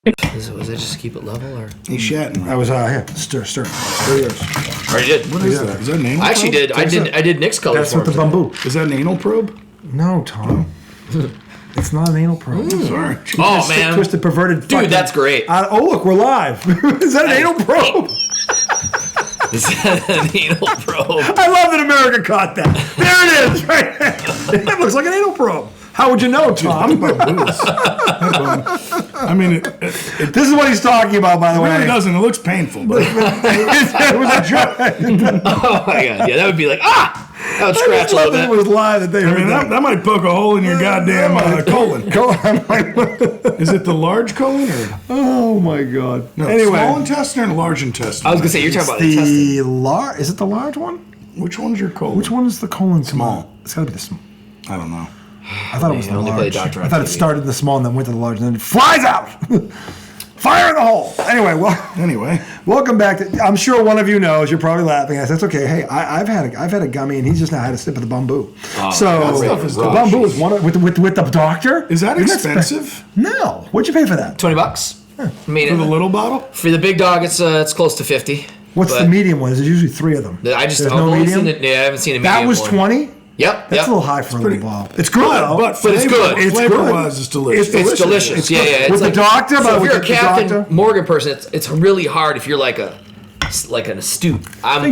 Was it just keep it level or? He's shatting. I was here. Stir yours. Already did. What is that? Is that an anal I actually probe? did. I did Nick's color. That's with the bamboo. Is that an anal probe? No, Tom. It's not an anal probe. Sorry. Oh man, twisted, perverted. Dude, that's great. Oh look, we're live. Is that an anal probe? Is that an anal probe? I love that America caught that. There it is, right there. That looks like an anal probe. How would you know, Tom? I mean, this is what he's talking about, by the way. It doesn't. It looks painful. But It was a joke. Oh my god, yeah, that would be like that would scratch a little bit. It was live that they I mean, that might poke a hole in your goddamn colon. Is it the large colon or? Oh my god. No, anyway, small intestine or large intestine? I was gonna say you're talking about the intestine. Is it the large one? Which one's your colon? Which one is the colon? Small. It's got to be the small. I don't know. I thought it was the only play large. doctor on I thought it TV. started in the small and then went to the large and then it flies out. Fire in the hole. Anyway, welcome back. I'm sure one of you knows. You're probably laughing. That's okay. Hey, I've had a gummy and he's just now had a sip of the bamboo. Oh, so the bamboo is one with the doctor. Is that expensive? No. What'd you pay for that? $20. For the little bottle? For the big dog, it's close to 50. What's the medium one? There's usually 3 of them. There's no only medium? seen it. Yeah, I haven't seen a medium. That was one. 20. Yep. That's a little high for a little bottle. It's good, but it's good. It's flavor-wise, it's delicious. It's delicious. It's yeah, good. yeah. It's With like, the doctor, so but if with you're a the Captain doctor? Morgan person, it's really hard if you're like an astute.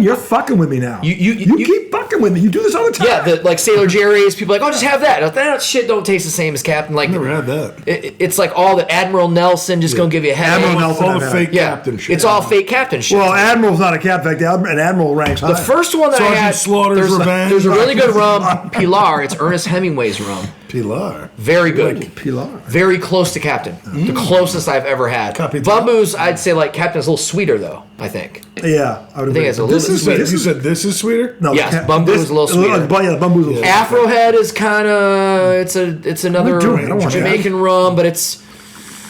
You're fucking with me now. You keep fucking with me. You do this all the time. Yeah, like Sailor Jerry's. People are like, oh, just have that. That shit don't taste the same as Captain. Like, Never had that. It's like all the Admiral Nelson just gonna give you a headache. Admiral Nelson. All the fake captain shit. It's all fake Captain shit. Well, Admiral's not a captain. In fact, an Admiral ranks high. The first one that I Sergeant had, Slaughter's Revenge. there's a really good rum, Pilar. It's Ernest Hemingway's rum. Pilar. Very good. Pilar. Very close to Captain. The closest I've ever had. Capitan. Bamboo's, I'd say like Captain's a little sweeter though, I think. Yeah, I would think agree. it's a little bit sweeter. You said this is sweeter? No, Yes, Bamboo is a little sweeter. Bamboo's a little Afro Head is kind of it's another doing? I don't want Jamaican rum, but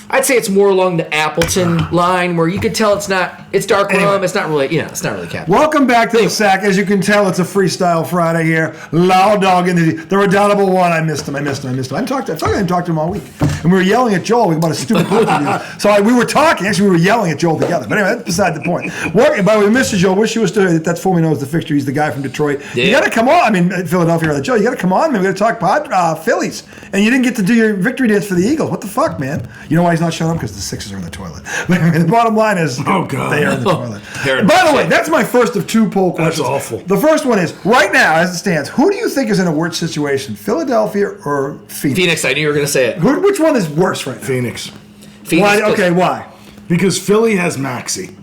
I'd say it's more along the Appleton line where you could tell it's dark rum. It's not really Captain. Welcome back to the sack. As you can tell, it's a freestyle Friday here. Loud dog in the redoubtable one. I missed him. I didn't talk to him all week, and we were yelling at Joel about a stupid book review. So we were talking. Actually, we were yelling at Joel together. But anyway, that's beside the point. By the way, Mr. Joel, wish you was still. That's Fully knows the fixture. He's the guy from Detroit. Yeah. You got to come on. I mean, Philadelphia. Joe, you got to come on, man. We got to talk Phillies, and you didn't get to do your victory dance for the Eagles. What the fuck, man? You know why he's not showing up? Because the Sixers are in the toilet. But I mean, the bottom line is, oh god, they are in the toilet. By the way, that's my first of 2 poll questions. That's awful. The first one is, right now, as it stands, who do you think is in a worse situation, Philadelphia or Phoenix? Phoenix, I knew you were going to say it. Which one is worse right now? Phoenix. Phoenix. Why? Because Philly has Maxey.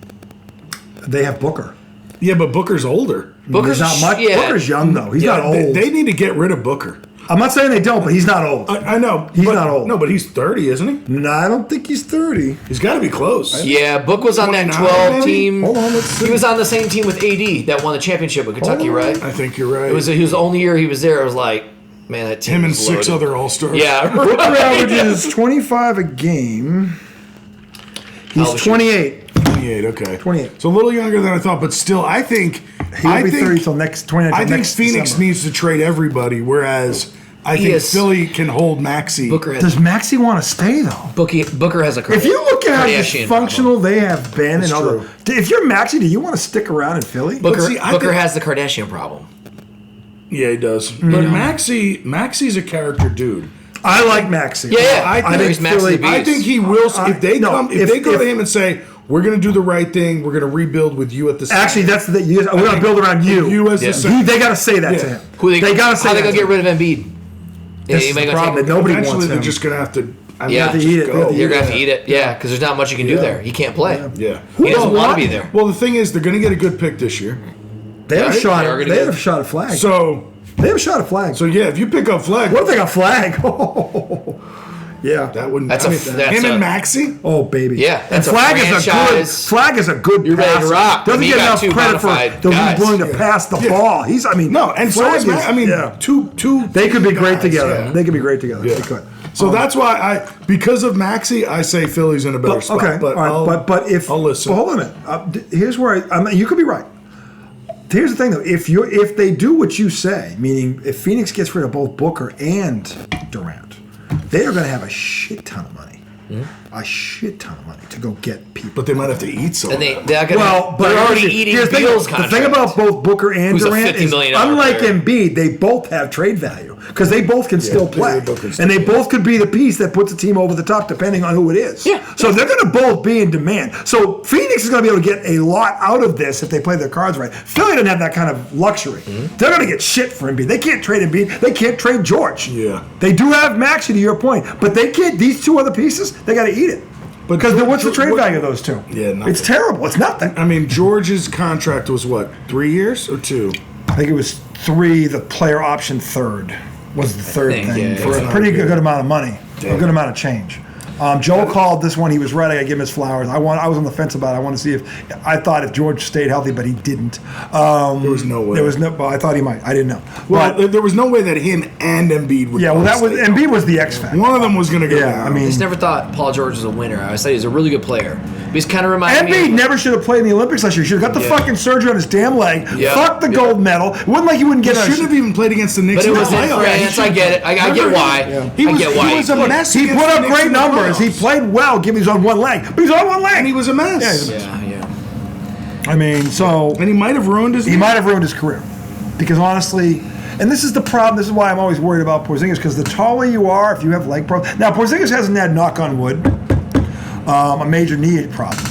They have Booker. Yeah, but Booker's older. Booker's He's not much. yeah. Booker's young, though. He's not old. They need to get rid of Booker. I'm not saying they don't, but he's not old. I know. He's not old. No, but he's 30, isn't he? No, I don't think he's 30. He's got to be close. Yeah, Book was on that 29 12 maybe? team. Hold on, let's see. He was on the same team with AD that won the championship with Kentucky, Hold on. right? I think you're right. He was the only year he was there. It was like, man, that team him and was 6 loaded. other All-Stars. Yeah, Booker right. averages 25 a game. He's 28. 28, okay. 28. So a little younger than I thought, but still, I think... He won't be 30 till next 29. I think Phoenix December. needs to trade everybody, whereas I think Philly can hold Maxey. Does Maxey want to stay, though? Booker has a If you look at how Kardashian dysfunctional they have been That's and all true. if you're Maxey, do you want to stick around in Philly? Booker see, I Booker think- has the Kardashian problem. Yeah, he does. But Maxey's a character dude. I like Maxey. Yeah, I think Maxey's Philly- a beast. I think he will. If they no, go to him and say, "We're going to do the right thing. We're going to rebuild with you at the." Actually, that's the we're going to build around you. You as the Yeah. center. They got to say that Yeah. to him. They got to say how that. they gonna get rid of Embiid? This is the problem. That nobody Eventually, wants they're him. just going to have to. Yeah. just eat it. go. You're gonna have to eat it, yeah, because there's not much you can do there. He can't play. Yeah. He doesn't want to want be him? there. Well, the thing is, they're going to get a good pick this year. They have a Right? shot. They are gonna They get- have a shot at flag. So They have a shot at flag. yeah, if you pick up Flag, What if they got flag? Yeah. that wouldn't. That's him and Maxey. Oh baby. Yeah, And that's a flag is a good. franchise. Flag is a good. You're ready to passer. rock. Doesn't You get got enough two credit for bonafide the guys. willing to pass the ball. He's. I mean. No, and so Flag is Max. I mean, yeah. two. They could be great guys, together. yeah. They could be great together. Yeah. They could. So that's why because of Maxey, I say Philly's in a better spot. Okay. But all right. But if I'll listen. But hold on a minute. Here's where I mean, you could be right. Here's the thing though. If they do what you say, meaning if Phoenix gets rid of both Booker and Durant, they are going to have a shit ton of money. a shit ton of money to go get people. But they might have to eat some. And of they're that. gonna, they're already eating here's Beal's the contract. thing about both Booker and Who's a Durant $50 is, million unlike player. Embiid, they both have trade value because they both can still play, they both can still and they play. both could be the piece that puts a team over the top, depending on who it is. Yeah. So they're going to both be in demand. So Phoenix is going to be able to get a lot out of this if they play their cards right. Philly doesn't have that kind of luxury. They're going to get shit for Embiid. They can't trade Embiid. They can't trade George. Yeah. They do have Maxey, to your point, but they can't. These two other pieces, they got to eat it. But Because what's the trade what- value of those two? Yeah, nothing. It's terrible. It's nothing. I mean, George's contract was what, 3 years or 2? I think it was 3. The player option third was the third think, thing yeah, for it's a not pretty good amount of money, a Damn. good amount of change. Joel called this one. He was right. I got to give him his flowers. I was on the fence about it. I want to see if I thought if George stayed healthy, but he didn't. There was no way. There was no. Well, I thought he might. I didn't know. Well, But there was no way that him and Embiid would. yeah, well, that was stay Embiid healthy. was the X factor. One of them was going to go Yeah, down. I mean, I just never thought Paul George was a winner. I always thought he was a really good player. But he's kind of reminded me Embiid of, never should have played in the Olympics last year. He should have got the Yeah. fucking surgery on his damn leg. Yeah. Fuck the Yeah. gold medal. It wasn't like he wouldn't he get a. shouldn't have even played against the Knicks. But it in was the in playoffs. France. I get it. I get why. He was, I get why. He was a mess. He against put the up Knicks great in the numbers. He playoffs. played well. Give he's on one leg, but he's on one leg. And he was a mess. Yeah. I mean, so And he might have ruined his. he might have ruined his career because honestly, and this is the problem. This is why I'm always worried about Porzingis because the taller you are, if you have leg problems. Now Porzingis hasn't had, knock on wood, a major knee problem.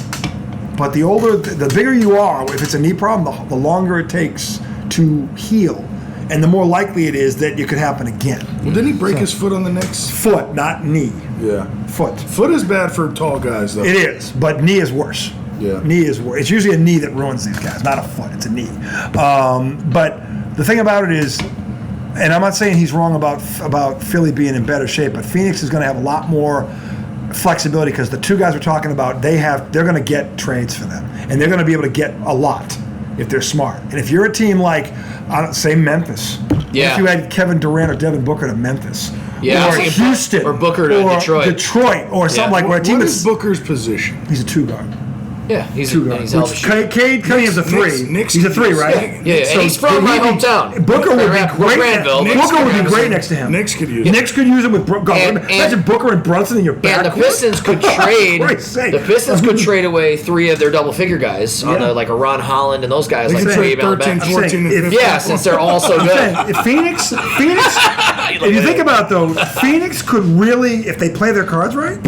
But the bigger you are, if it's a knee problem, the longer it takes to heal, and the more likely it is that it could happen again. Well, didn't he break his foot on the Knicks? Foot, not knee. Yeah. Foot. Foot is bad for tall guys, though. It is, but knee is worse. Yeah. Knee is worse. It's usually a knee that ruins these guys, not a foot. It's a knee. But the thing about it is, and I'm not saying he's wrong about Philly being in better shape, but Phoenix is going to have a lot more flexibility because the two guys we're talking about, they're going to get trades for them, and they're going to be able to get a lot if they're smart. And if you're a team like, say Memphis, Yeah. if you had Kevin Durant or Devin Booker to Memphis, Yeah, I or was thinking Houston, or Booker to or Detroit. or something Yeah. like where a team What is is Booker's position? he's a 2 guard. Yeah, he's Two a guards. hell of a Which shooter. Cade Cunningham's a 3. Knicks He's a 3, right? Yeah, and he's from my hometown. Booker would be great. Granville. Booker would be great next to him. Knicks could use Knicks could use him with God, And- imagine Booker and Brunson in your back. And the Pistons could trade. Christ's sake. The Pistons could trade away 3 of their double figure guys on Yeah. like a Ron Holland and those guys They like could Trey trade Allen. 13, I'm 14, saying, and if- 15. Yeah, since they're all so I'm good. saying, if Phoenix, if you think about it though, Phoenix could really, if they play their cards right,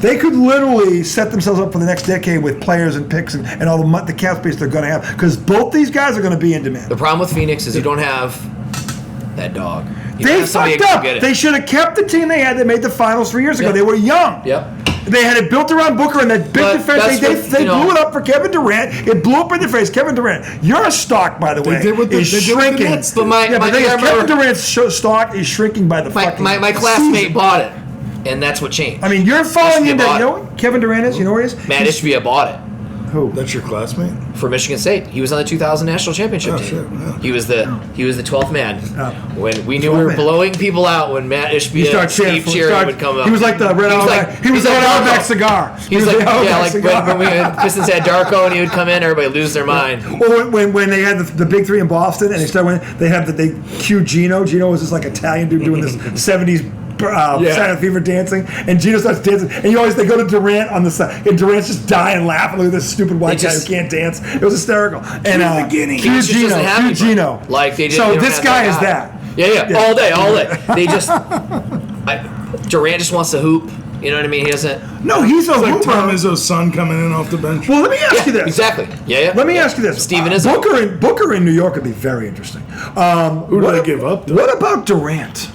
they could literally set themselves up for the next decade with players and picks and all the cap space they're going to have because both these guys are going to be in demand. The problem with Phoenix is you don't have that dog. You don't They have somebody fucked that can up. get it. They should have kept the team they had that made the finals 3 years ago. Yep. They were young. Yep. They had it built around Booker and that big But defense. that's They what, blew you know- it up for Kevin Durant. It blew up in their face. Kevin Durant, your stock, by the way, did what the- is they did what the shrinking. Nets did. But my yeah, but the thing is, I Kevin remember Durant's stock is shrinking by the fucking my classmate bought it, and that's what changed. I mean, you're falling Ishbia into. bought You know it. what Kevin Durant is? You know where he is? Matt Ishbia bought it Who? That's your classmate? for Michigan State. He was on the 2000 national championship Oh, team. shit, yeah. He was the 12th man. Oh. When we knew we 12th were man. blowing people out, when Matt He Ishbia started and cheering. Steve Cherry would come up. He was like the red He was Auerbach. like- He was he's the like red Auerbach Darko. cigar. He was the like, Auerbach yeah, like cigar. when Pistons had Darko and he would come in, everybody lose their mind. Well, when they had the big 3 in Boston and they started winning, they had they cued Gino. Gino was this like Italian dude doing this 70s Saturday Fever dancing, and Gino starts dancing, and they go to Durant on the side, and Durant's just dying laughing. Look at this stupid white guy who can't dance. It was hysterical. And beginning. cue He just doesn't have Gino, anybody. Gino. Like they did. So they don't this have guy is that. Yeah, all day. They just Durant just wants to hoop. You know what I mean? He doesn't. No, he's a It's like hooper. Tom Izzo's son coming in off the bench. Well, let me ask you this. Exactly. Yeah. Let me ask you this. Steven is Booker in New York would be very interesting. Who do they give up, though? What about Durant?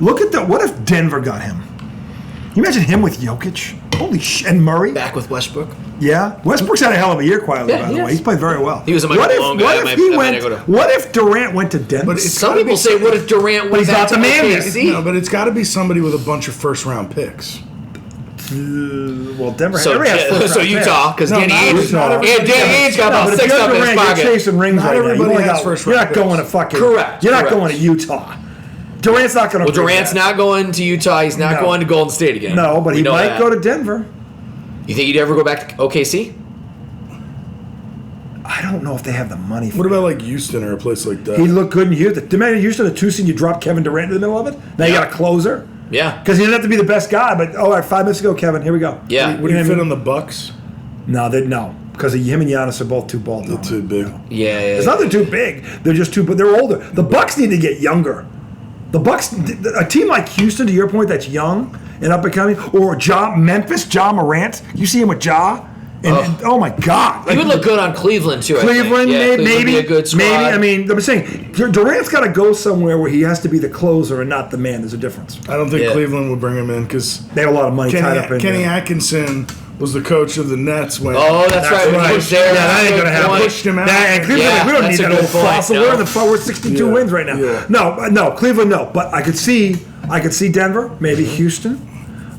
Look at what if Denver got him? Can you imagine him with Jokic? Holy shit. And Murray? back with Westbrook. Yeah. Westbrook's had a hell of a year quietly, Yeah, by he the way. has. He's played very well. He was a Michael what if, Malone guy. what I if might- he I might went, go to- what if Durant went to Denver? But it's Some gotta people be- say, what if Durant went he's back not to the man yet. OKC? No, but it's got to be somebody with a bunch of first-round picks. Well, Denver So, has first round Utah, because No, Danny not Ainge, Utah. and Danny Ainge got No, about but if 6 you're up in his Durant, you're pocket. chasing rings Not right now. everybody You only has got- first You're round not going to picks. fucking. Correct, You're not correct. going to Utah. Durant's not going to. Well, Durant's not going to Utah. He's not No. going to Golden State again. No, but We he know might that. go to Denver. You think he'd ever go back to OKC? I don't know if they have the money for What it. about like Houston or a place like that? He looked good in Houston. The man in Houston, the 2 seed, you drop Kevin Durant in the middle of it. Now you Yeah. got a closer. Yeah. Because he didn't have to be the best guy, but all right, 5 minutes ago, Kevin, here we go. Yeah. Would he fit on the Bucks? No, because him and Giannis are both too ball They're dominant. too big. Yeah. It's not they're too big. They're just too. But they're older. The Bucks need to get younger. The Bucks, a team like Houston, to your point, that's young and up and coming, or Memphis, Ja Morant. You see him with Ja, and oh my God, He would look good on Cleveland too. Cleveland, maybe be a good squad. maybe. I mean, I'm saying Durant's got to go somewhere where he has to be the closer and not the man. There's a difference. I don't think Cleveland would bring him in because They have a lot of money tied up in Kenny there. Atkinson was the coach of the Nets when. Oh, that's right. right. He was there. Yeah, that ain't gonna happen. Pushed him out. And Cleveland, Yeah, we don't that's need a that good old point. fossil. No. We're 62 Yeah. wins right now. Yeah. No, Cleveland, no. But I could see Denver, maybe Houston.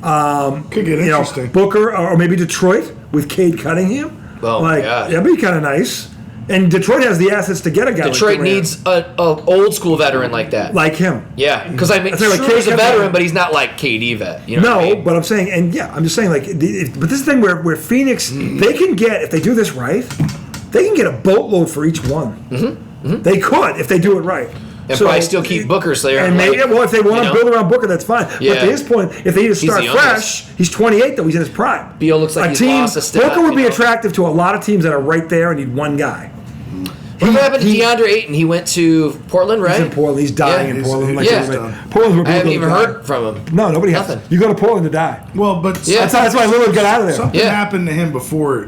Could get interesting. Booker, or maybe Detroit with Cade Cunningham. Oh, my God. That'd be kind of nice. And Detroit has the assets to get a guy. Detroit like Durant. needs a old school veteran like that. Like him. Yeah, because I mean, I'd say like sure he's a KD veteran, but he's not like KD vet. You know No, what I mean? but I'm saying, and yeah, I'm just saying, like, but this is the thing where Phoenix, they can get, if they do this right, they can get a boatload for each one. Mm-hmm. They could if they do it right. And probably still keep Booker so And maybe, well, if they want to build around Booker, that's fine. But Yeah. to his point, if they need to start the fresh, he's 28 though. He's in his prime. Beal looks like he's lost a step, Booker would you be know? attractive to a lot of teams that are right there and need one guy. What happened to DeAndre Ayton? He went to Portland, right? He's in Portland. He's dying Yeah. in Portland. He's everybody. done. Portland's where I haven't people even go to heard die. from him. No, nobody has. Nothing. You go to Portland to die. Well, but Yeah. That's why Lillard got out of there. something Yeah. happened to him before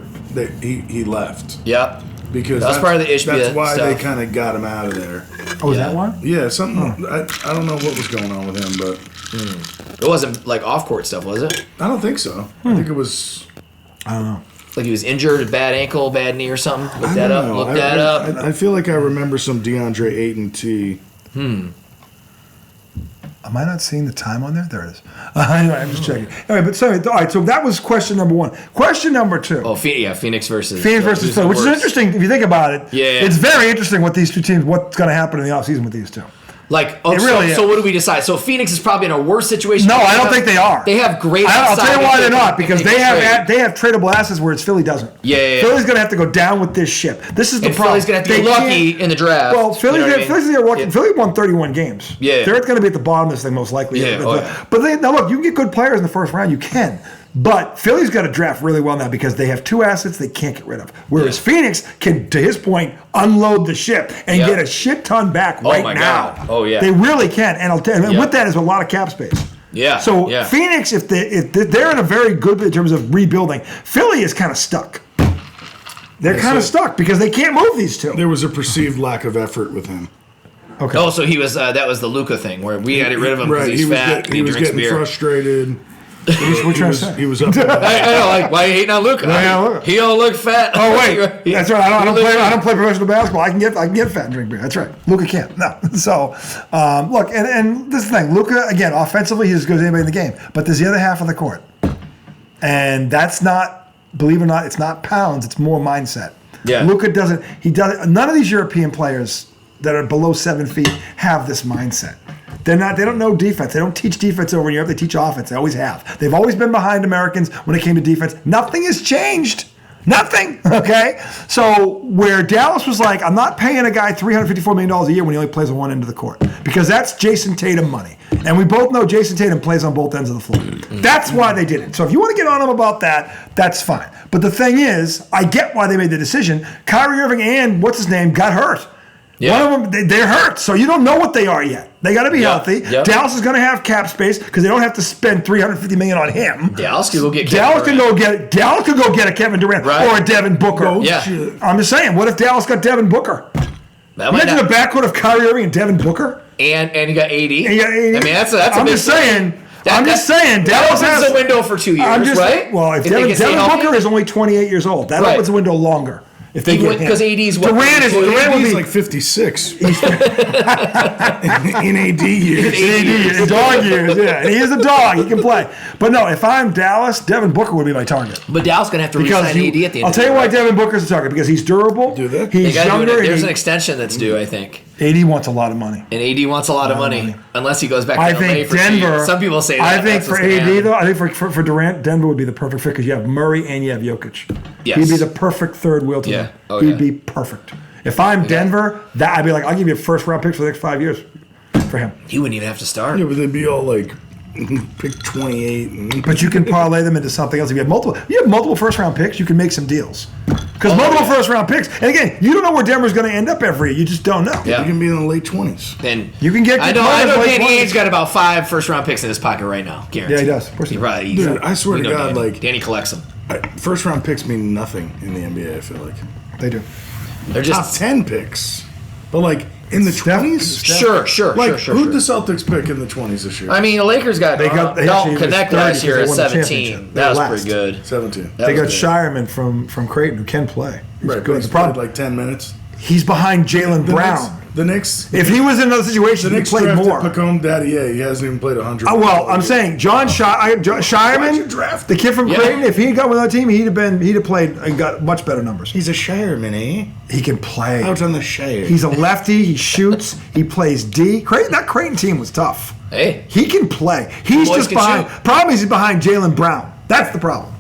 he left. Yep. Because That's part of the Ishbia That's why they stuff. kind of got him out of there. Oh, is Yeah. that one? Yeah, something. I don't know what was going on with him, but It wasn't like off court stuff, was it? I don't think so. I think it was. I don't know. Like he was injured, a bad ankle, bad knee, or something. Look I that don't up. know. Look that up. I feel like I remember some DeAndre Ayton tea. Am I not seeing the time on there? There it is. Anyway, I'm just checking. Anyway, but sorry. All right, so that was question number one. Question number two. Oh, Phoenix versus Phoenix versus who's Philly, the which is worst? interesting if you think about it. Yeah. It's very interesting what these two teams, what's going to happen in the offseason with these two. Like, It really so is. what do we decide? So Phoenix is probably in a worse situation. No, I don't think they are. They have great. I'll tell upside you why if they're not, if because can they have trade. tradable assets where Philly doesn't. Yeah. Philly's going to have to go down with this ship. This is the And problem. Philly's gonna have to They get lucky can't- in the draft. Well, Philly's You know what I mean? Philly's lucky. Yeah. Philly won 31 games. Yeah. They're going to be at the bottom of this thing most likely. Yeah, oh, yeah. But now look, you can get good players in the first round. You can. But Philly's got to draft really well now because they have two assets they can't get rid of. Whereas Phoenix can, to his point, unload the ship and Yeah. get a shit ton back right my now. God. Oh, yeah. They really can. And I'll tell you, Yeah. with that is a lot of cap space. Yeah. So yeah. Phoenix, if they're in a very good in terms of rebuilding, Philly is kind of stuck. They're kind of stuck because they can't move these two. There was a perceived lack of effort with him. Okay. Oh, so he was. That was the Luka thing where we got to get rid of him because Right, he's fat. he was drinks getting beer. frustrated. What are you trying to say? He was up. I know, like, why are you hating on Luka? Yeah, Luka. He don't look fat. Oh wait, that's right. I don't play professional basketball. I can get fat and drink beer. That's right. Luka can't. No. So look, and this is the thing. Luka again, offensively, he's as good as anybody in the game. But there's the other half of the court, and that's not, believe it or not, it's not pounds. It's more mindset. Yeah. Luka doesn't. He doesn't. None of these European players that are below 7 feet have this mindset. They don't know defense. They don't teach defense over in Europe. They teach offense. They always have. They've always been behind Americans when it came to defense. Nothing has changed. Nothing. Okay? So where Dallas was like, I'm not paying a guy $354 million a year when he only plays on one end of the court. Because that's Jason Tatum money. And we both know Jason Tatum plays on both ends of the floor. That's why they did it. So if you want to get on him about that, that's fine. But the thing is, I get why they made the decision. Kyrie Irving and what's-his-name got hurt. Yeah. One of them, they're hurt, so you don't know what they are yet. They got to be healthy. Yep. Dallas is going to have cap space because they don't have to spend $350 million on him. Dallas could go get Kevin Dallas can Durant. Dallas could go get a Kevin Durant Right. or a Devin Booker. No Yeah. shit. I'm just saying, what if Dallas got Devin Booker? That might Imagine not- the backcourt of Kyrie Irving and Devin Booker. and you got 80. And you got AD. I mean, that's a I'm big just saying. That- I'm just that- saying. that Dallas opens has the window for 2 years, I'm just, right? Well, if If they Devin, can stay Devin healthy? Booker is only 28 years old, that Right. opens the window longer. If they get him. Because AD's what? Durant will He's be like 56 in AD years. in dog years, yeah. And he is a dog. He can play. But no, if I'm Dallas, Devin Booker would be my target. But Dallas gonna have to Because re-sign AD at the end. I'll of tell the you year, why right? Devin Booker's a target. Because he's durable. Do they? He's They gotta do younger. it. There's an and extension that's due, I think. AD wants a lot of money. And AD wants a lot of money, unless he goes back to I LA think for 2 Denver. years. Some people say that. I think that's for what's gonna AD happen. though, I think for Durant, Denver would be the perfect fit because you have Murray and you have Jokic. Yes. He'd be the perfect third wheel to Yeah. them. Oh, He'd yeah. be perfect. If I'm Denver, that I'd be like, I'll give you a first round picks for the next 5 years for him. He wouldn't even have to start. Yeah, but they'd be all like pick 28. But you can parlay them into something else. If you have multiple first-round picks, you can make some deals. Because multiple first-round picks, and again, you don't know where Denver's going to end up every year. You just don't know. Yeah. You can be in the late 20s. And you can get. I know Danny Ainge's got about 5 first-round picks in his pocket right now. Guaranteed. Yeah, he does. Of course he probably. Dude, I swear to God, Danny. Danny collects them. First-round picks mean nothing in the NBA, I feel like. They do. They're just top 10 picks. But, like, in the 20s? Sure. Who'd the Celtics pick in the 20s this year? I mean, the Lakers got Dalton Connect last year at 17. That was pretty good. 17. They got Shireman from Creighton who can play. He's right, good. the problem, like 10 minutes. He's behind Jaylen Brown. The Knicks. If he was in another situation, he played more. Pacome Daddier, he hasn't even played 100. Well, I'm saying John Shireman, the kid from Creighton. If he had got with another team, he'd have played and got much better numbers. He's a Shireman, eh? He can play. Out on the Shire. He's a lefty. He shoots. He plays D. That Creighton team was tough. Hey, he can play. He's just behind. Problem is he's behind Jaylen Brown. That's the problem.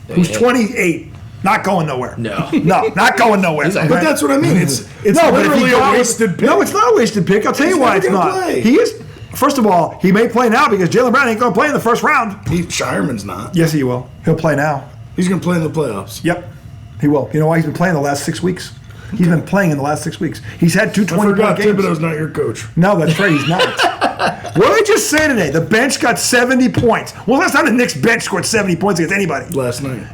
Who's 28. Not going nowhere. No, not going nowhere. But that's what I mean. It's literally a wasted pick. No, it's not a wasted pick. I'll tell you why it's not. Play. He is. First of all, he may play now because Jaylen Brown ain't going to play in the first round. Shireman's not. Yes, he will. He'll play now. He's going to play in the playoffs. Yep, he will. You know why? He's been playing the last 6 weeks. He's been playing in the last 6 weeks. He's had 2 20-point games. Thibodeau's not your coach. No, that's right. He's not. What did I just say today? The bench got 70 points. Well, last time the Knicks bench scored 70 points against anybody. Last night.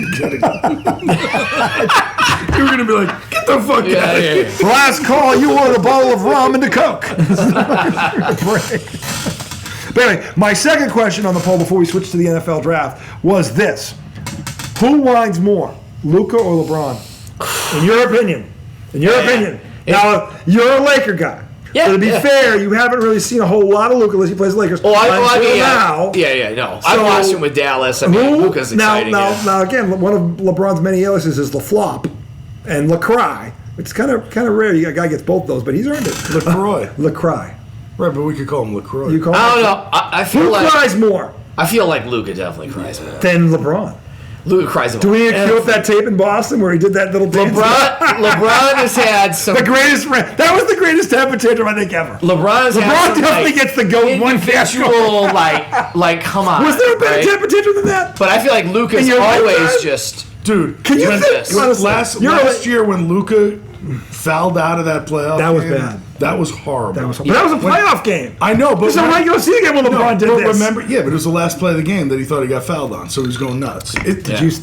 You were going to be like, get the fuck out of here. Last call, you ordered a bottle of rum and a Coke. But anyway, my second question on the poll before we switch to the NFL draft was this. Who whines more, Luka or LeBron? In your opinion. Now, you're a Laker guy. Yeah, so to be fair, you haven't really seen a whole lot of Luka unless he plays Lakers. No. So, I watched him with Dallas. I mean, Luka's exciting. Now, again, one of LeBron's many aliases is Leflop and LaCry. It's kind of rare. A guy gets both those, but he's earned it. LaCroix. LaCry. Right, but we could call him LaCroix. You call him I don't know. I feel Who like cries more? I feel like Luka definitely cries more Than LeBron. Luka cries more. Do we need to cue up that tape in Boston where he did that little dance? LeBron has had some. That was the greatest temper tantrum I think ever. LeBron definitely gets the goat one individual, like, come on. Was there a better temper tantrum than that? But I feel like Luka's always just. Dude, can you think? Last year when Luka fouled out of that playoff that was game, bad. That was horrible. But that was a playoff game. I know, but it's a regular season game when LeBron did this. Remember, but it was the last play of the game that he thought he got fouled on, so he was going nuts. It was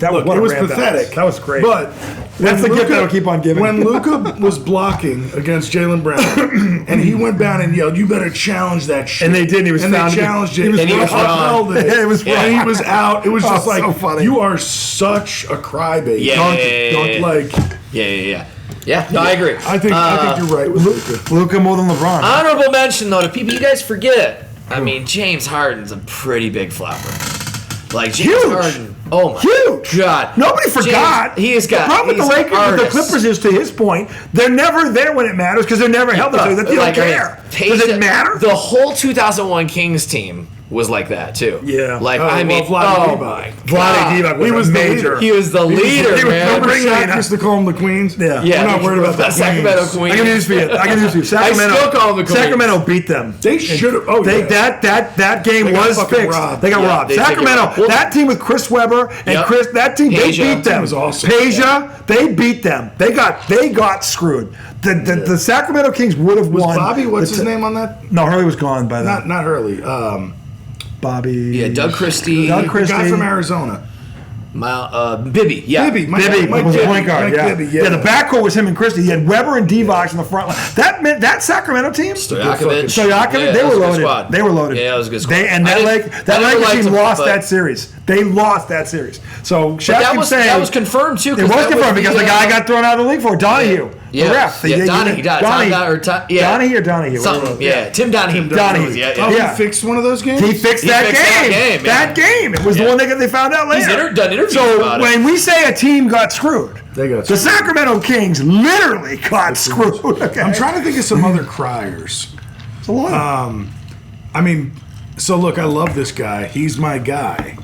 pathetic. That was great. But that's the gift that'll keep on giving. When Luka was blocking against Jaylen Brown, and he went down and yelled, "You better challenge that shit!" And they did. He was and found. They challenged it. And he was wrong. It was wrong. And he was out. It was just like, so funny. You are such a crybaby. Yeah, no, I agree. I think you're right with Luka. Luka more than LeBron. Honorable mention, though, to people you guys forget. I mean, James Harden's a pretty big flopper. Like, James Harden. Oh, my God. Nobody forgot. He has got. The problem with the Lakers, with the Clippers is, to his point, they're never there when it matters because they're never healthy. So they don't care. Does it matter? The whole 2001 Kings team was like that, too. Yeah. Like, Vlade Divac was major. He was the leader, man. Remember Shaq used to call him the Queens? Yeah. We're not worried about that. Sacramento Queens. I can do this for you. Sacramento, I still call them the Queens. Sacramento beat them. They should have. That game was fixed. Robbed. They got robbed. Sacramento, that team with Chris Webber and that team, they beat them. Was awesome. Peja, they beat them. They got screwed. The Sacramento Kings would have won. Bobby, what's his name on that? No, Hurley was gone by then. Not Hurley. Bobby. Yeah, Doug Christie. The guy from Arizona. Bibby. Yeah. Bibby was the point guard. Yeah, the backcourt was him and Christie. He had Weber and Divac in the front line. That Sacramento team. Stojakovic. They were loaded. They were loaded. Yeah, it was a good squad. That Lakers team lost that series. They lost that series. So Shaq can say that was confirmed too. It was confirmed because the guy got thrown out of the league for Donahue. Yeah. The ref. Donahue or Donahue. Something. Yeah. Tim Donahue. He fixed one of those games? He fixed that game. That game. It was the one they found out later. He's done interviews about it. So when we say a team got screwed, the Sacramento Kings literally got screwed. Okay? I'm trying to think of some other criers. It's a lot. I mean, so look, I love this guy. He's my guy.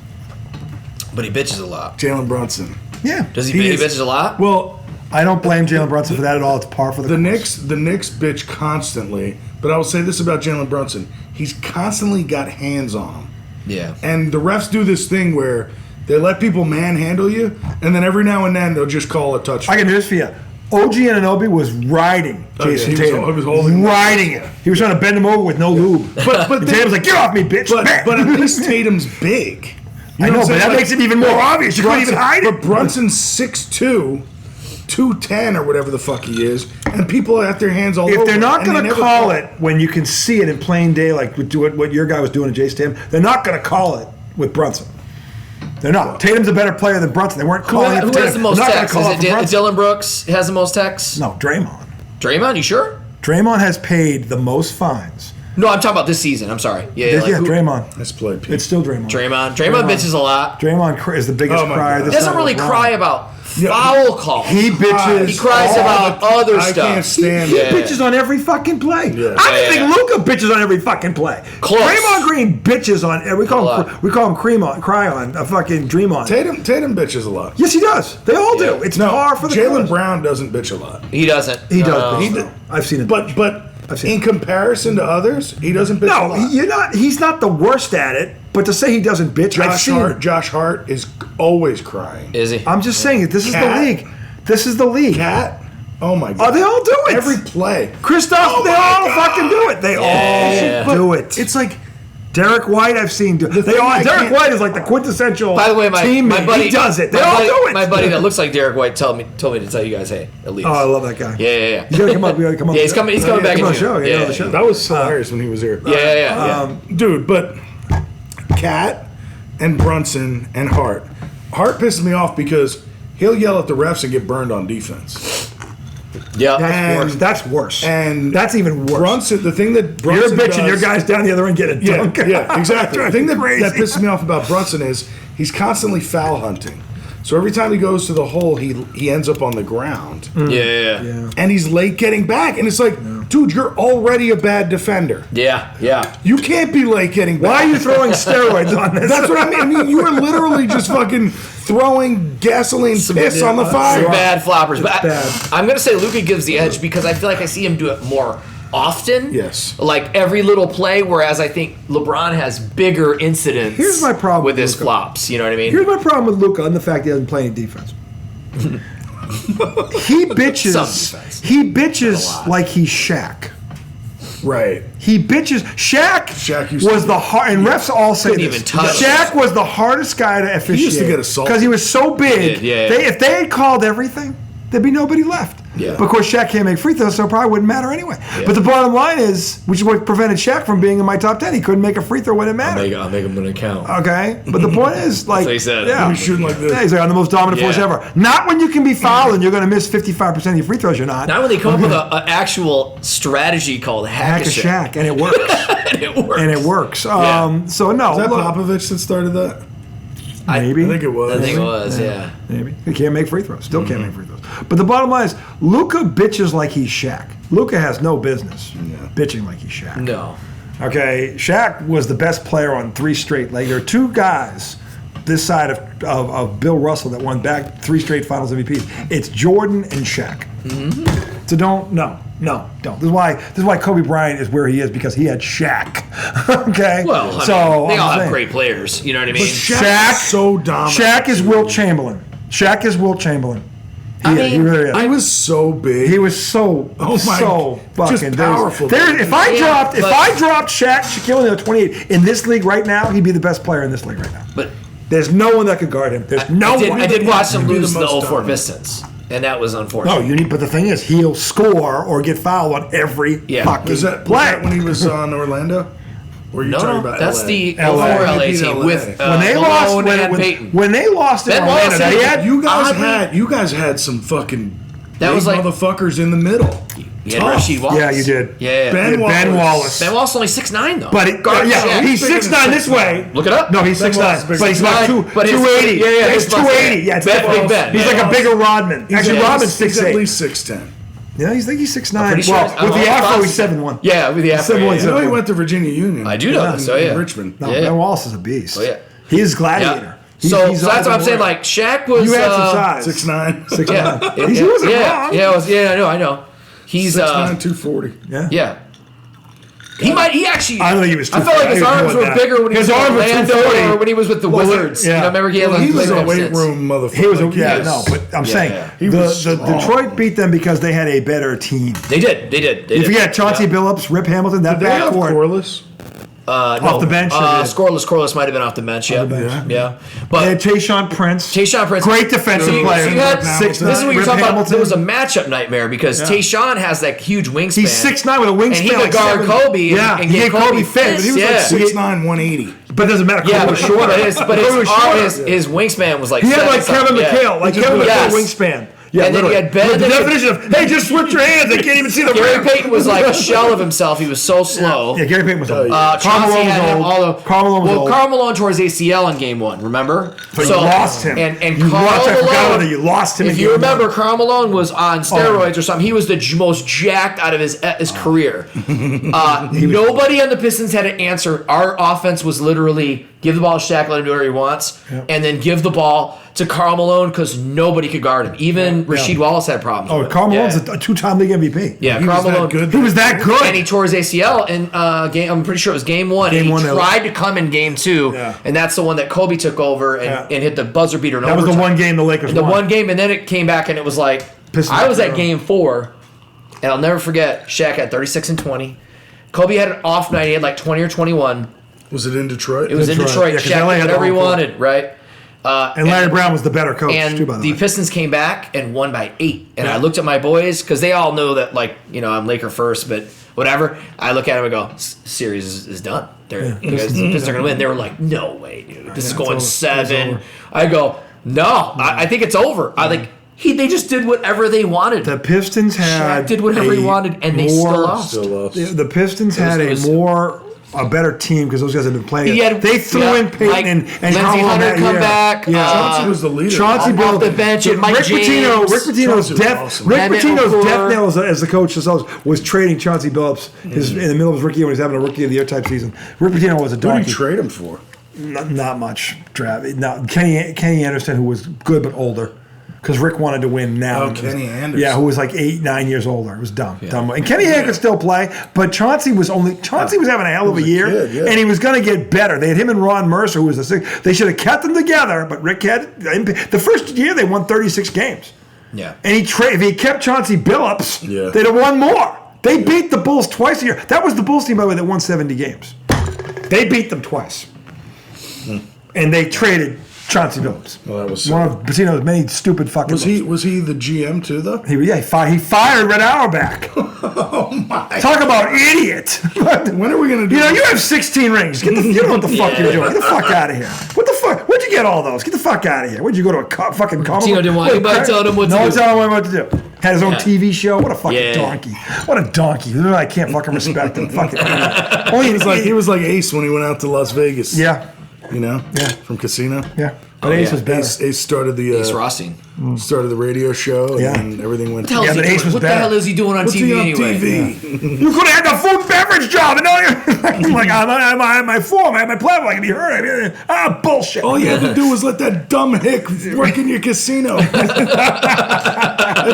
But he bitches a lot. Jalen Brunson. Yeah. Does he bitches a lot? Well, I don't blame Jalen Brunson for that at all. It's par for the course. The Knicks bitch constantly, but I will say this about Jalen Brunson: he's constantly got hands on him. Yeah. And the refs do this thing where they let people manhandle you, and then every now and then they'll just call a touch. I can do this for you. OG Anunoby was riding Jason Tatum. He was holding riding it. He was trying to bend him over with no lube. But Tatum was like, "Get off me, bitch!" But at least Tatum's big. I know, but that makes it even more obvious. You couldn't even hide it. But Brunson's 6'2", 210 or whatever the fuck he is, and people are at their hands all over. If they're not going to call it when you can see it in plain day, like what your guy was doing to Jason Tatum, they're not going to call it with Brunson. They're not. Tatum's a better player than Brunson. They weren't calling it for Tatum. Who has the most They're not texts? gonna Is call it it for Dylan Brooks has the most texts? No, Draymond. Draymond, you sure? Draymond has paid the most fines. No, I'm talking about this season. I'm sorry. Yeah, Draymond. Let's play Pete. It's still Draymond. Draymond bitches a lot. Draymond is the biggest crier. He doesn't really cry about foul calls. He bitches. He cries about other stuff. I can't stand He it. bitches on every fucking play. Yeah. I think Luka bitches on every fucking play. Close. Draymond Green bitches on. We call him cry on. A fucking dream on. Tatum bitches a lot. Yes, he does. They all do. It's par for the Jalen course. Brown doesn't bitch a lot. He doesn't. He does. No. I've seen it. But in comparison to others, he doesn't bitch a lot. No, you're not. He's not the worst at it. But to say he doesn't bitch, I've seen it. Josh Hart is always crying. Is he? I'm just saying it. This is the Cat? league. This is the league. Cat? Oh my god. Oh, they all do it. Every play. Christoph, they all fucking do it. They all do it. It's like Derek White, I've seen do it. Derek White is like the quintessential. By the way, teammate. my buddy He does it. They all do it. My buddy that looks like Derek White told me to tell you guys, hey, at least. Oh, I love that guy. Yeah. He's gotta come up. Yeah, he's coming back on in the show. June. On the show. that was hilarious when he was here. Yeah. Dude, but Cat and Brunson and Hart pisses me off because he'll yell at the refs and get burned on defense. Yeah. That's worse. And that's even worse. Brunson, the thing that Brunson you're bitching, does, your guys down the other end get a dunk. Yeah, exactly. The thing that Crazy. pisses me off about Brunson is he's constantly foul hunting. So every time he goes to the hole, he ends up on the ground. Yeah. And he's late getting back. And it's like, dude, you're already a bad defender. Yeah. You can't be late getting back. Why are you throwing steroids on this? That's what I mean. I mean, you are literally just fucking throwing gasoline piss on the fire. Bad floppers. But bad. I'm going to say Luka gives the edge because I feel like I see him do it more often. Yes. Like every little play, whereas I think LeBron has bigger incidents. Here's my problem with with his Luka. flops. You know what I mean? Here's my problem with Luka and the fact he doesn't play any defense. He bitches. Some defense. He bitches like he's Shaq. Right. He bitches. Shaq used to was the hard, and refs all say Couldn't this. even touch. Shaq was the hardest guy to officiate. He used to get assaulted. because he was so big. Yeah. If they had called everything, there'd be nobody left. Yeah. But of course, Shaq can't make free throws, so it probably wouldn't matter anyway. But the bottom line is, which is what prevented Shaq from being in my top 10. He couldn't make a free throw when it mattered. I'll make him an account. Okay, but the point is, like, That's what he said. yeah, He was shooting like this. Yeah, he's like, I'm the most dominant force ever. Not when you can be fouled and you're going to miss 55% of your free throws. You're not. Not when they come up with an actual strategy called Hack a Hack-a-Shack. Shaq, and it works. And it works. So no, Is that look, Popovich that started that? maybe. I think it was. I think it was, yeah. Maybe. He can't make free throws. Still can't make free throws. But the bottom line is, Luka bitches like he's Shaq. Luka has no business bitching like he's Shaq. No. Okay, Shaq was the best player on 3 straight legs. There are 2 guys this side of Bill Russell that won back 3 straight Finals MVPs. It's Jordan and Shaq. Mm-hmm. So don't. This is why Kobe Bryant is where he is, because he had Shaq. Okay. Well, I mean, they all have great players. You know what I mean? Shaq so dominant. Shaq is Wilt Chamberlain. Shaq is Wilt Chamberlain. I mean, he really is. He was so big. He was so fucking just powerful. If I dropped Shaquille O'Neal 28 in this league right now, he'd be the best player in this league right now. But there's no one that could guard him. There's no one. I did watch them He'd be lose the the most 04 dominant. Pistons, and that was unfortunate. No, but the thing is, he'll score or get fouled on every fucking Was that play. when he was on Orlando? Or are you talking about that's LA? the LA. 04 LA He beat team LA. with when they lost, Malone and Peyton. when they lost in Ben Orlando, Wallace they had- had You guys had some fucking That big was like- motherfuckers in the middle. You had Tough. Rasheed Wallace. Yeah, you did. Yeah. Ben Wallace. Ben Wallace only 6'9" though. But Shaq. he's 6'9" this way. Look it up. No, he's Ben Wallace 6'9", is but he's about 280. Yeah, He's 280. Yeah, it's Ben- Big Big Ben. He's like a bigger Rodman. Actually, Rodman's He's at 6'8". least 6'10". Yeah, he's 6'9". pretty sure Well, it's- with I'm the all afro, about- he's 7'1". Yeah, with the afro. 7'1", You know he went to Virginia Union. I do know this. So yeah. In Richmond. No, Yeah. Ben Wallace is a beast. Oh, yeah. He is gladiator. So that's what I'm saying. Like Shaq was. You had some size. 6'9". 6'9". He wasn't wrong. Yeah, I know. He's 6'9", 240. Yeah. He actually. I don't think he was. I felt like his arms were bigger when he was with Orlando or when he was with the Wizards. Yeah. You know, remember He was a weight room motherfucker. He was but I'm saying the Detroit beat them because they had a better team. They did. If you had Chauncey Billups, Rip Hamilton, that backcourt. Corliss? Off the bench. Scoreless might have been off the bench. Yeah. But they had Tayshaun Prince. Great defensive player. This is what you're talking about. There was a matchup nightmare because Tayshaun has that huge wingspan. He's 6'9" with a wingspan. And he could guard Kobe. And get Kobe fit. He was like 6'9", 180. But it doesn't matter. Yeah, but his wingspan was like. He had like Kevin McHale, wingspan. Yeah, and then he had Ben. The definition of, hey, just switch your hands. They can't even see the Gary Payton was like a shell of himself. He was so slow. Yeah, Gary Payton was old. Chauncey had him all the. Karl Malone was old. Karl Malone tore his ACL in game 1, remember? But you lost him. And you Karl Malone, you lost him. If you remember, Karl Malone was on steroids or something. He was the most jacked out of his career. Nobody on the Pistons had an answer. Our offense was literally give the ball to Shaq, let him do whatever he wants, and then give the ball to Karl Malone because nobody could guard him. Even Rasheed Wallace had problems. Oh, Karl Malone's a two-time league MVP. Yeah, Karl Malone. Good. He was that good. And he tore his ACL in game. I'm pretty sure it was game 1. And he tried to come in game 2, and that's the one that Kobe took over and hit the buzzer beater. That was the one game the Lakers won. The one game, and then it came back, and it was like I was at game 4, and I'll never forget. Shaq had 36 and 20. Kobe had an off night. He had like 20 or 21. Was it in Detroit? It was in Detroit. Shaq did whatever he wanted, right? And Larry Brown was the better coach, too, by the way. The Pistons came back and won by 8. And I looked at my boys, because they all know that, like, you know, I'm Laker first, but whatever. I look at them and go, series is done. The Pistons are going to win. They were like, no way, dude. This is going 7. I go, no, I think it's over. I think they just did whatever they wanted. The Pistons Shaq did whatever he wanted, and they still lost. The Pistons had a better team because those guys have been playing. They threw in Peyton and Lindsey Hunter come back. Yeah, Chauncey was the leader. Chauncey off the bench and Mike James. Rick Pitino's death knell as the coach was trading Chauncey Billups in the middle of his rookie year when he was having a rookie of the year type season. Rick Pitino was a donkey. What did you trade him for? Not much. Kenny Anderson, who was good but older. Because Rick wanted to win now. Oh, Kenny Anderson. Yeah, who was like 8-9 years older. It was dumb. And Kenny could still play, but Chauncey was having a hell of a year, and he was going to get better. They had him and Ron Mercer, who was the sixth. They should have kept them together, but Rick had the first year they won 36 games. Yeah, and if he kept Chauncey Billups, they'd have won more. They beat the Bulls twice a year. That was the Bulls team, by the way, that won 70 games. They beat them twice, and they traded Chauncey Billups. Well, that was one of Pitino's many stupid fucking. Was he the GM too though? He fired Red Auerbach. Oh my! Talk about idiot. When are we gonna do? You have 16 rings. You know what the fuck you're doing. Get the fuck out of here. What the fuck? Where'd you get all those? Get the fuck out of here. Where'd you go to a fucking comic? Pitino didn't want anybody telling him what to do. No one telling him what to do. Had his own TV show. What a fucking donkey. What a donkey. I can't fucking respect him. Fucking idiot. He was like Ace when he went out to Las Vegas. Yeah. You know? Yeah. From Casino. Yeah. But Ace was better. Ace started the Ace Rothstein. Started the radio show, and then everything went. What the hell is he doing on TV anyway? You could have had the food and beverage job, and I'm like, I have my form, I have my platform, I can be heard. Bullshit. All you had to do was let that dumb hick work in your casino. That's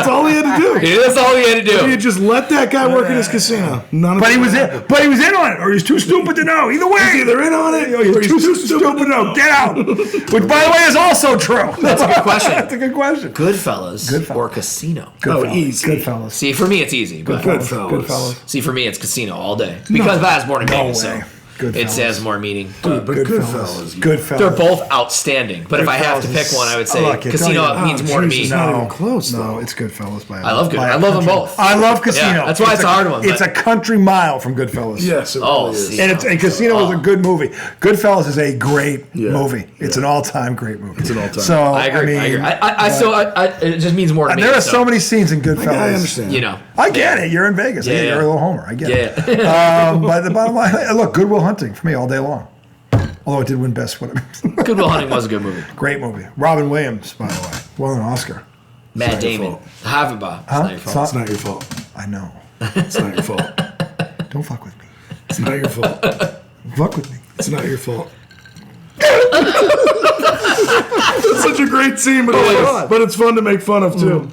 all he had to do. That's all he had to do. You just let that guy work in his casino. But he was in on it, or he's too stupid to know. Either way, he's either in on it, or he's too stupid to know. Get out. Which, by the way, is also true. That's a good question. That's a good question. Goodfellas or Casino? Easy. Goodfellas. See, for me, it's easy. Goodfellas. See, for me, it's Casino all day because that has more meaning. So it has more meaning. But Goodfellas. They're both outstanding. But if I have to pick one, I would say Casino means more to me. It's not even close. No, it's Goodfellas. I love Goodfellas. I love them both. I love Casino. Yeah, that's why it's a hard one. It's a country mile from Goodfellas. Yes, it really is. And Casino is a good movie. Goodfellas is a great movie. It's an all-time great movie. It's an all-time. So I agree. It just means more to me. There are so many scenes in Goodfellas. I understand. You know, I get it. You're in Vegas. Yeah, You're a little homer. I get it. But the bottom line, look, Good Will Hunting for me all day long. Although it did win Best Whatever. Good Will Hunting was a good movie. Great movie. Robin Williams, by the way, won an Oscar. Matt Damon. Harvard. It's not your fault. I know. It's not your fault. Don't fuck with me. It's not your fault. Fuck with me. It's not your fault. It's such a great scene, but it's fun to make fun of too.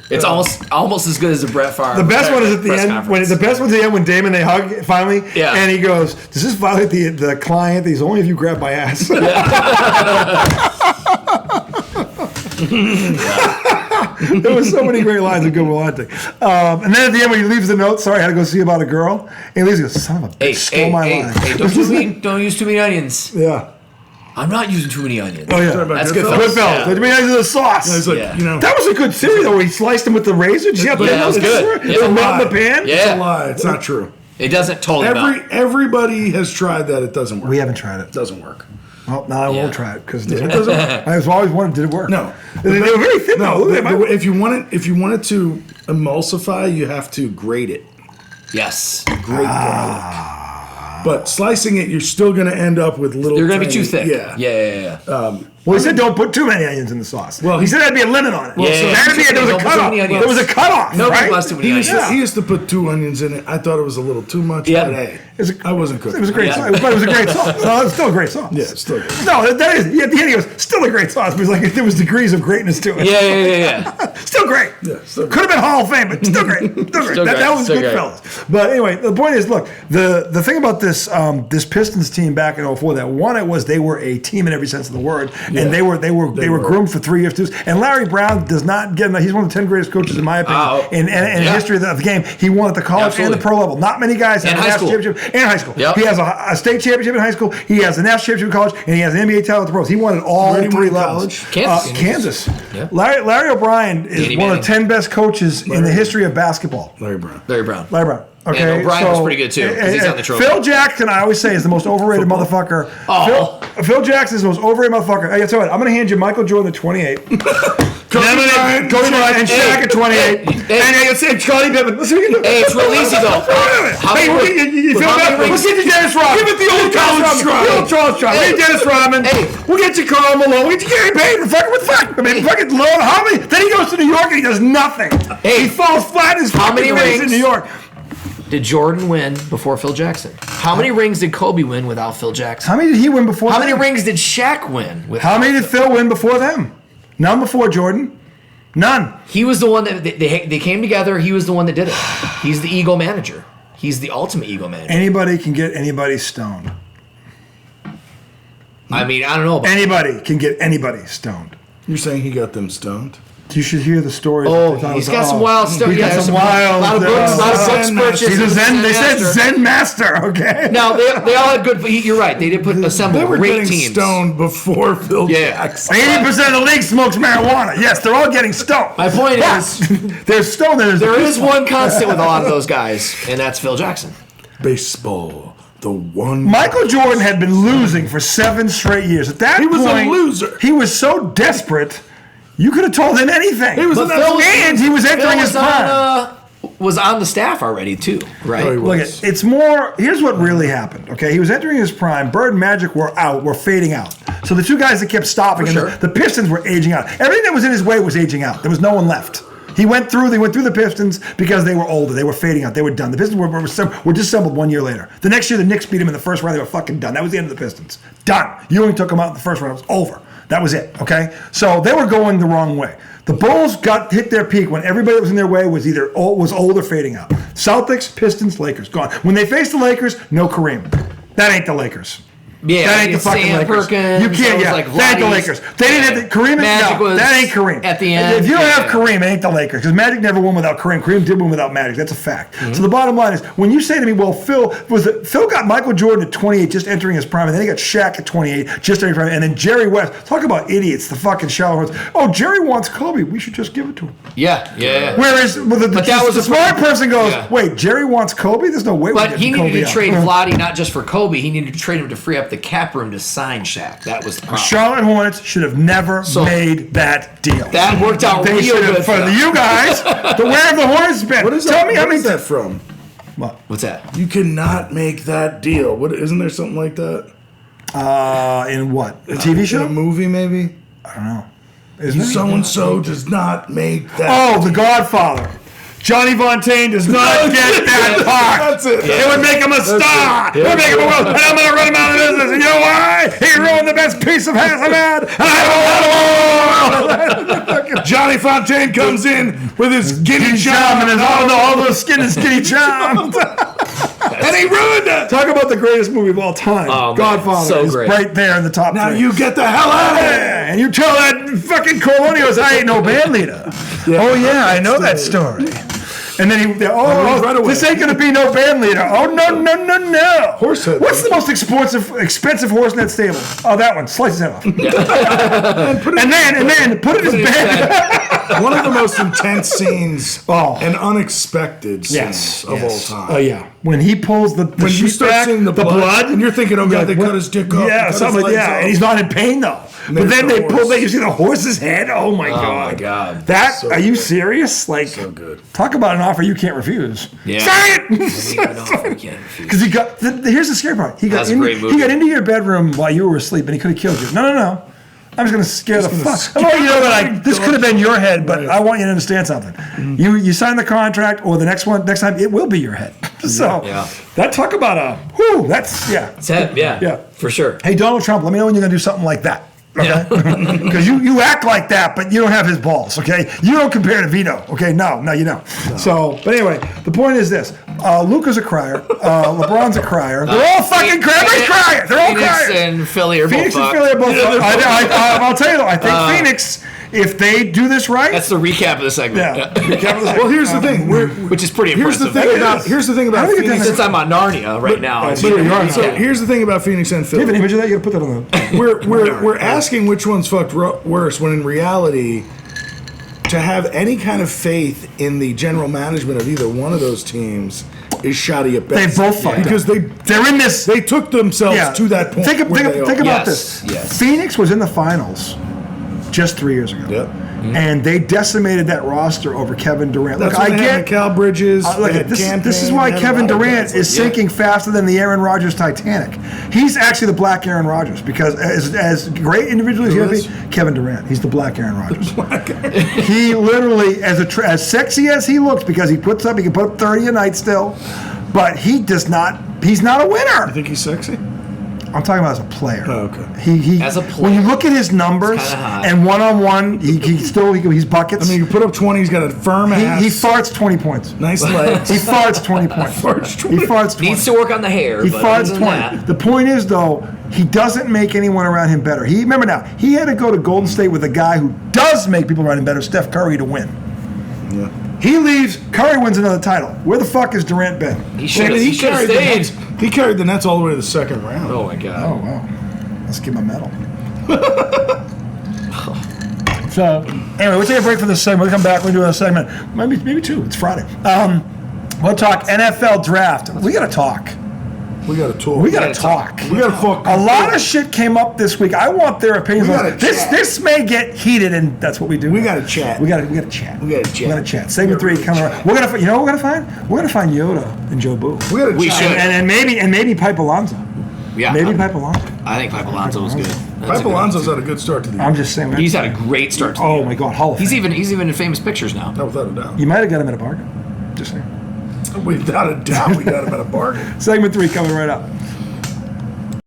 It's almost as good as the Brett Favre. The best one is at the end. When Damon they hug finally, and he goes, "Does this violate the client? He's only if you grab my ass." There was so many great lines of Good Will Hunting. And then at the end when he leaves the note, sorry, I had to go see about a girl. And he leaves, he goes, son of a bitch, stole my line. Hey, don't use too many onions. Yeah. I'm not using too many onions. Oh, yeah. That's good. Goodfellas. Goodfellas. Too many onions in the sauce. It's like, That was a good series, though, where he sliced him with the razor. Did you have that was good. It's a melt in the pan? Yeah. It's a lie. It's not true. It doesn't totally melt. Everybody has tried that. It doesn't work. We haven't tried it. It doesn't work. Well, now I won't try it because it doesn't work. I was always wondering, did it work? No. They were very thin. No. If you want it to emulsify, you have to grate it. Yes. Grate garlic. But slicing it, you're still going to end up with little. They're going to be too thick. Yeah. Well, he said don't put too many onions in the sauce. Well, he said there'd be a limit on it. Well, there was a cutoff. There was a cutoff. No, right? less too many onions. He used to put 2 onions in it. I thought it was a little too much. Yeah. But hey, I wasn't cooking. It was a great sauce. But it was a great sauce. No, it's still a great sauce. Yeah, it's still good. No, that is. At the end, he goes, still a great sauce. But he's like, there was degrees of greatness to it. Yeah. Still great. Yeah, still great. Could have been Hall of Fame, but still great. That was Goodfellas. But anyway, the point is, look, the thing about this Pistons team back in 2004 that won it was they were a team in every sense of the word, and they were groomed for 3 years too. And Larry Brown does not get. He's one of the 10 greatest coaches in my opinion in history of the game. He won at the college and the pro level. Not many guys have a national championship and high school. Yep. He has a state championship in high school. He has a national championship in college, and he has an NBA title at the pros. He won at all 3 levels. Kansas. Yep. Larry O'Brien is one of the 10 best coaches in the history of basketball. Larry Brown. Okay, and O'Brien was pretty good too because he's on the trophy. Phil Jackson, I always say, is the most overrated motherfucker. Phil Jackson is the most overrated motherfucker. I tell you what, I'm going to hand you Michael Jordan at 28. Kobe Bryant and Shaq at 28. And Scottie Pippen. Let's see what you do. Hey, it's real easy though. Hey, you feel better? We'll get you Dennis Rodman. Give it the old college try. We'll get Dennis Rodman. We'll get you Karl Malone. We'll get you Gary Payton. What the fuck? I mean, fucking Lone Holly. Then he goes to New York and he does nothing. He falls flat in his fucking face in New York. Did Jordan win before Phil Jackson? How many rings did Kobe win without Phil Jackson? How many did he win before them? How many rings did Shaq win? How many did Phil win before them? None before Jordan. None. He was the one that they came together. He was the one that did it. He's the ego manager. He's the ultimate ego manager. Anybody can get anybody stoned. I mean, I don't know about anybody can get anybody stoned. You're saying he got them stoned? You should hear the stories. He's got some wild stuff. He's got some wild. A lot of books purchased. He's a Zen. They said Zen master. Okay. Now they all had good. You're right. They did assemble great teams. They were getting stoned before Phil Jackson. 80% of the league smokes marijuana. Yes, they're all getting stoned. My point is, they're stoned. There is one constant with a lot of those guys, and that's Phil Jackson. Baseball. The one. Michael Jordan had been losing for 7 straight years. At that point, he was a loser. He was so desperate. You could have told him anything. He was and he was entering his prime. Was on the staff already too, right? No, Look, it's more. Here's what really happened. Okay, he was entering his prime. Bird and Magic were fading out. So the 2 guys that kept stopping, the Pistons were aging out. Everything that was in his way was aging out. There was no one left. They went through the Pistons because they were older. They were fading out. They were done. The Pistons were disassembled 1 year later. The next year, the Knicks beat them in the first round. They were fucking done. That was the end of the Pistons. Done. Ewing took them out in the first round. It was over. That was it, okay? So they were going the wrong way. The Bulls hit their peak when everybody that was in their way was either old or fading out. Celtics, Pistons, Lakers, gone. When they faced the Lakers, no Kareem. That ain't the Lakers. Yeah, that ain't the fucking Sam Lakers. Perkins, You can't, that ain't the Lakers. They didn't have the Kareem. That ain't Kareem. At the end, if you don't have Kareem, it ain't the Lakers. Because Magic never won without Kareem. Kareem did win without Magic. That's a fact. Mm-hmm. So the bottom line is, when you say to me, well, Phil got Michael Jordan at 28, just entering his prime, and then he got Shaq at 28, just entering his prime, and then Jerry West. Talk about idiots, the fucking shallow ones. Oh, Jerry wants Kobe. We should just give it to him. Yeah. Whereas the smart person goes, wait, Jerry wants Kobe? There's no way. But he needed to trade Vlade not just for Kobe. He needed to trade him to free up the cap room to sign Shaq. That was the problem. Charlotte Hornets should have never made that deal. That worked out real good for you guys. Where have the Hornets been? Tell me how many that from? What's that? You cannot make that deal. Isn't there something like that? In what? A TV show? In a movie, maybe? I don't know. So and so does not make that. Oh, The Godfather. Johnny Fontaine does not get that part. That's it. It would make him a star. It would make him a world. And I'm going to run him out of business. And you know why? He ruined the best piece of hash I've had. And I don't want Johnny Fontaine comes in with his skinny charm charm and all those skinny charms. and he ruined it. Talk about the greatest movie of all time. Oh, man. Godfather So is great. right there in the top Now three. you get the hell out of here. And you tell that fucking Colonials I ain't no band leader. Oh yeah, I know that story. And then right away. this ain't gonna be no band leader. Oh no. Horsehead. What's the most expensive horse in that stable? Oh, that one. Slice his head off. and then put it in his bag. One of the most intense scenes Oh. and unexpected scenes of all time. Oh yeah. When he pulls the When you sheet start back, seeing the blood, and you're thinking, oh god, they what- cut his dick off. Yeah, they cut something his like legs that. off. And he's not in pain though. But then there's they the pull horse. back, you see the horse's head. Oh my god. my God. That So are you good. serious? Like So good. talk about an offer you can't refuse. Yeah. Say I it! don't know if we can refuse. Because he got here's the scary part. He got That's a great movie. he got into your bedroom while you were asleep and he could have killed you. No. I'm just gonna scare the fuck. I want you to know that this could have been your head, but I want you to understand something. You sign the contract, or the next time it will be your head. So Yeah. that talk about a whoo. That's yeah. It's head, yeah, for sure. Hey, Donald Trump, let me know when you're going to do something like that. Okay? Because you act like that, but you don't have his balls, okay? You don't compare to Vito, okay? No, you don't. So, but anyway, the point is this. Luka's a crier. LeBron's a crier. They're all fucking criers. They're all Phoenix criers. and Philly are Phoenix both and fucked. Philly are both I'll tell you though, I think Phoenix, if they do this right, That's the recap of the segment. Well, here's the thing. Which is pretty Here's the impressive. thing about How do we get Phoenix. Since I'm on Narnia right now. so you are. So here's the thing about Phoenix and do you have an Philly. image of that? You got to put that on the. We're asking which one's fucked worse, when in reality, to have any kind of faith in the general management of either one of those teams is shoddy at They best. both fucked because They're in this. they took themselves to that point. Think where they about are. this. Yes. Phoenix was in the finals just 3 years ago. Yep. And they decimated that roster over Kevin Durant. That's Look, when I they had get. Mikal Bridges. Look, they had this is Campaign, why they had a Kevin lot of Durant guys is sinking faster than the Aaron Rodgers Titanic. He's actually the black Aaron Rodgers because as great individual as Who he is? is, Kevin Durant. He's the black Aaron Rodgers. He literally, as sexy as he looks, because he can put up 30 a night still, but he's not a winner. I think he's sexy. I'm talking about as a player. Oh, okay. He As a when you look at his numbers It's kinda hot. and one-on-one, he's buckets. I mean, you put up 20, he's got a firm ass. he farts 20 points. nice legs. He farts 20 points. Farts 20. He farts 20. Needs to work on the hair. He but farts other than 20. that- The point is, though, he doesn't make anyone around him better. Remember now, he had to go to Golden State with a guy who does make people around him better, Steph Curry, to win. Yeah. He leaves, Curry wins another title. Where the fuck has Durant been? He should He have carried the stayed. Nets. He carried the Nets all the way to the second round. Oh my god. Oh, wow. Let's give him a medal. So, anyway, we'll take a break for this segment. We'll come back. We'll do a segment. Maybe two. It's Friday. We'll talk NFL draft. We got to talk. We got to talk. We got to talk. We got to fuck. A lot of shit came up this week. I want their opinions. We on gotta this. chat. This may get heated, and that's what we do. We gotta chat. We got to chat. We gotta chat. We got to chat. Segment We 3 gotta coming really around. We're gonna. You know what we're gonna find? We're gonna find Yoda and Joe Boo. We got to We chat. should. And maybe Pipe Alonso. Yeah. Maybe Pipe Alonso. I think Pipe Alonso was good. That's a Pipe good Alonso's one. had a good start to the year. I'm just saying. He's had a great start. To the Oh year. my God, Hall of He's Fame. even in famous pictures now. No, without a doubt. You might have got him at a bargain. Just saying. Without a doubt, we got him at a bargain. Segment 3 coming right up.